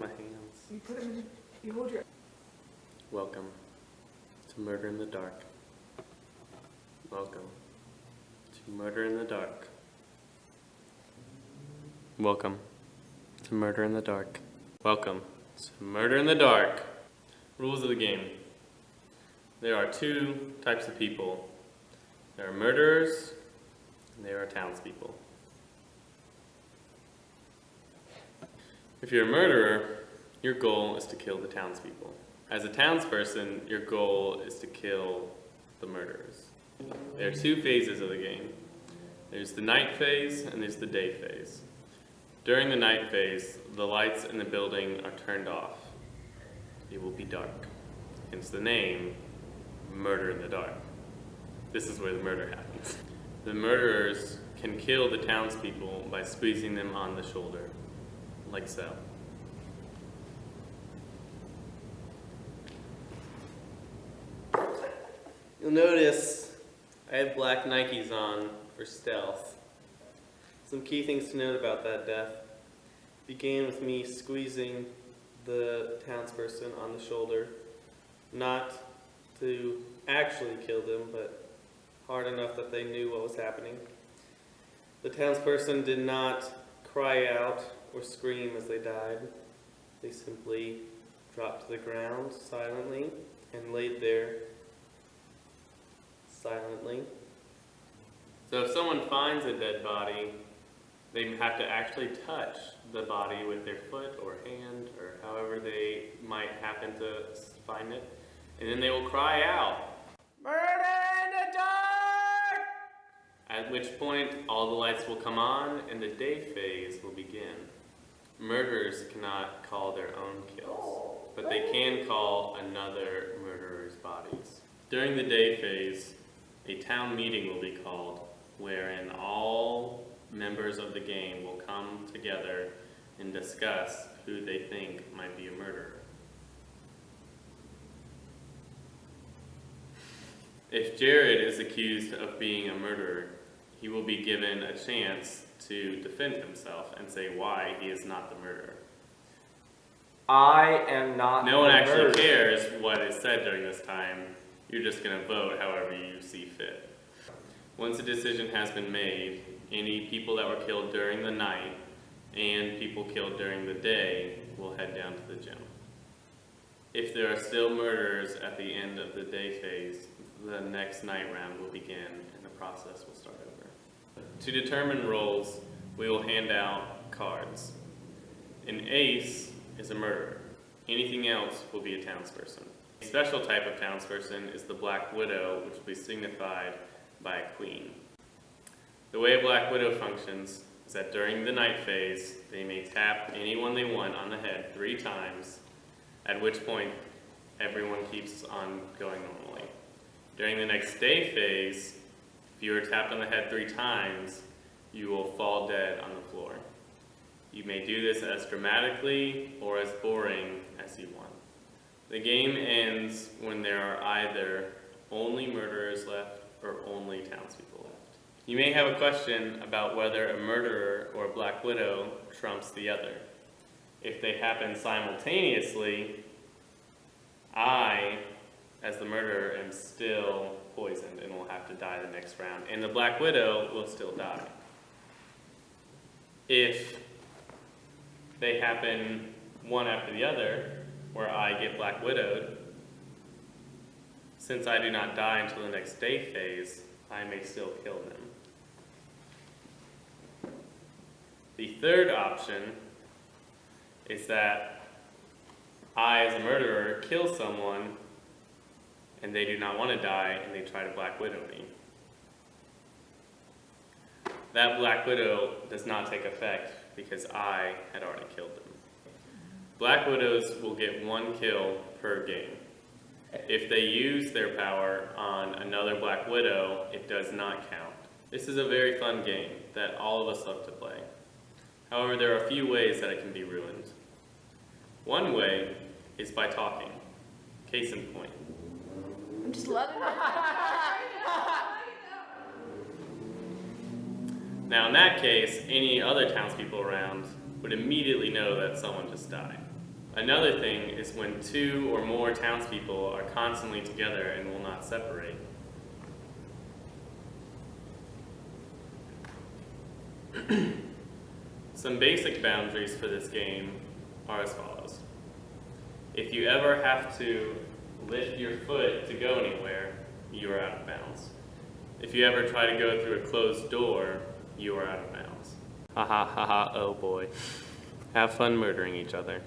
My hands. You put them in, you hold your... Welcome to Murder in the Dark. Welcome to Murder in the Dark. Welcome to Murder in the Dark. Welcome to Murder in the Dark. Rules of the game. There are two types of people. There are murderers and there are townspeople. If you're a murderer, your goal is to kill the townspeople. As a townsperson, your goal is to kill the murderers. There are two phases of the game. There's the night phase and there's the day phase. During the night phase, the lights in the building are turned off. It will be dark. Hence the name, Murder in the Dark. This is where the murder happens. The murderers can kill the townspeople by squeezing them on the shoulder, like so. You'll notice I have black Nikes on for stealth. Some key things to note about that death began with me squeezing the townsperson on the shoulder, not to actually kill them, but hard enough that they knew what was happening. The townsperson did not cry out or scream as they died. They simply dropped to the ground silently and laid there silently. So if someone finds a dead body, they have to actually touch the body with their foot or hand or however they might happen to find it. And then they will cry out, "Murder in the dark!" At which point all the lights will come on and the day phase will begin. Murderers cannot call their own kills, but they can call another murderer's bodies. During the day phase, a town meeting will be called wherein all members of the game will come together and discuss who they think might be a murderer. If Jared is accused of being a murderer, he will be given a chance to defend himself and say why he is not the murderer. I am not. No one actually cares what is said during this time. You're just going to vote however you see fit. Once a decision has been made, any people that were killed during the night and people killed during the day will head down to the gym. If there are still murderers at the end of the day phase, the next night round will begin and the process will start over. To determine roles, we will hand out cards. An ace is a murderer. Anything else will be a townsperson. A special type of townsperson is the Black Widow, which will be signified by a queen. The way a Black Widow functions is that during the night phase, they may tap anyone they want on the head 3 times, at which point everyone keeps on going normally. During the next day phase, if you are tapped on the head 3 times, you will fall dead on the floor. You may do this as dramatically or as boring as you want. The game ends when there are either only murderers left or only townspeople left. You may have a question about whether a murderer or a Black Widow trumps the other. If they happen simultaneously, I, as the murderer, am still poisoned and will have to die the next round, and the Black Widow will still die. If they happen one after the other, where I get Black Widowed, since I do not die until the next day phase, I may still kill them. The third option is that I, as a murderer, kill someone and they do not want to die and they try to Black Widow me. That Black Widow does not take effect because I had already killed them. Black Widows will get 1 kill per game. If they use their power on another Black Widow, it does not count. This is a very fun game that all of us love to play. However, there are a few ways that it can be ruined. One way is by talking. Case in point. I'm just letting it. Now in that case, any other townspeople around would immediately know that someone just died. Another thing is when 2 or more townspeople are constantly together and will not separate. Some basic boundaries for this game are as follows. If you ever have to lift your foot to go anywhere, you are out of bounds. If you ever try to go through a closed door, you are out of bounds. Ha ha ha ha, oh boy. Have fun murdering each other.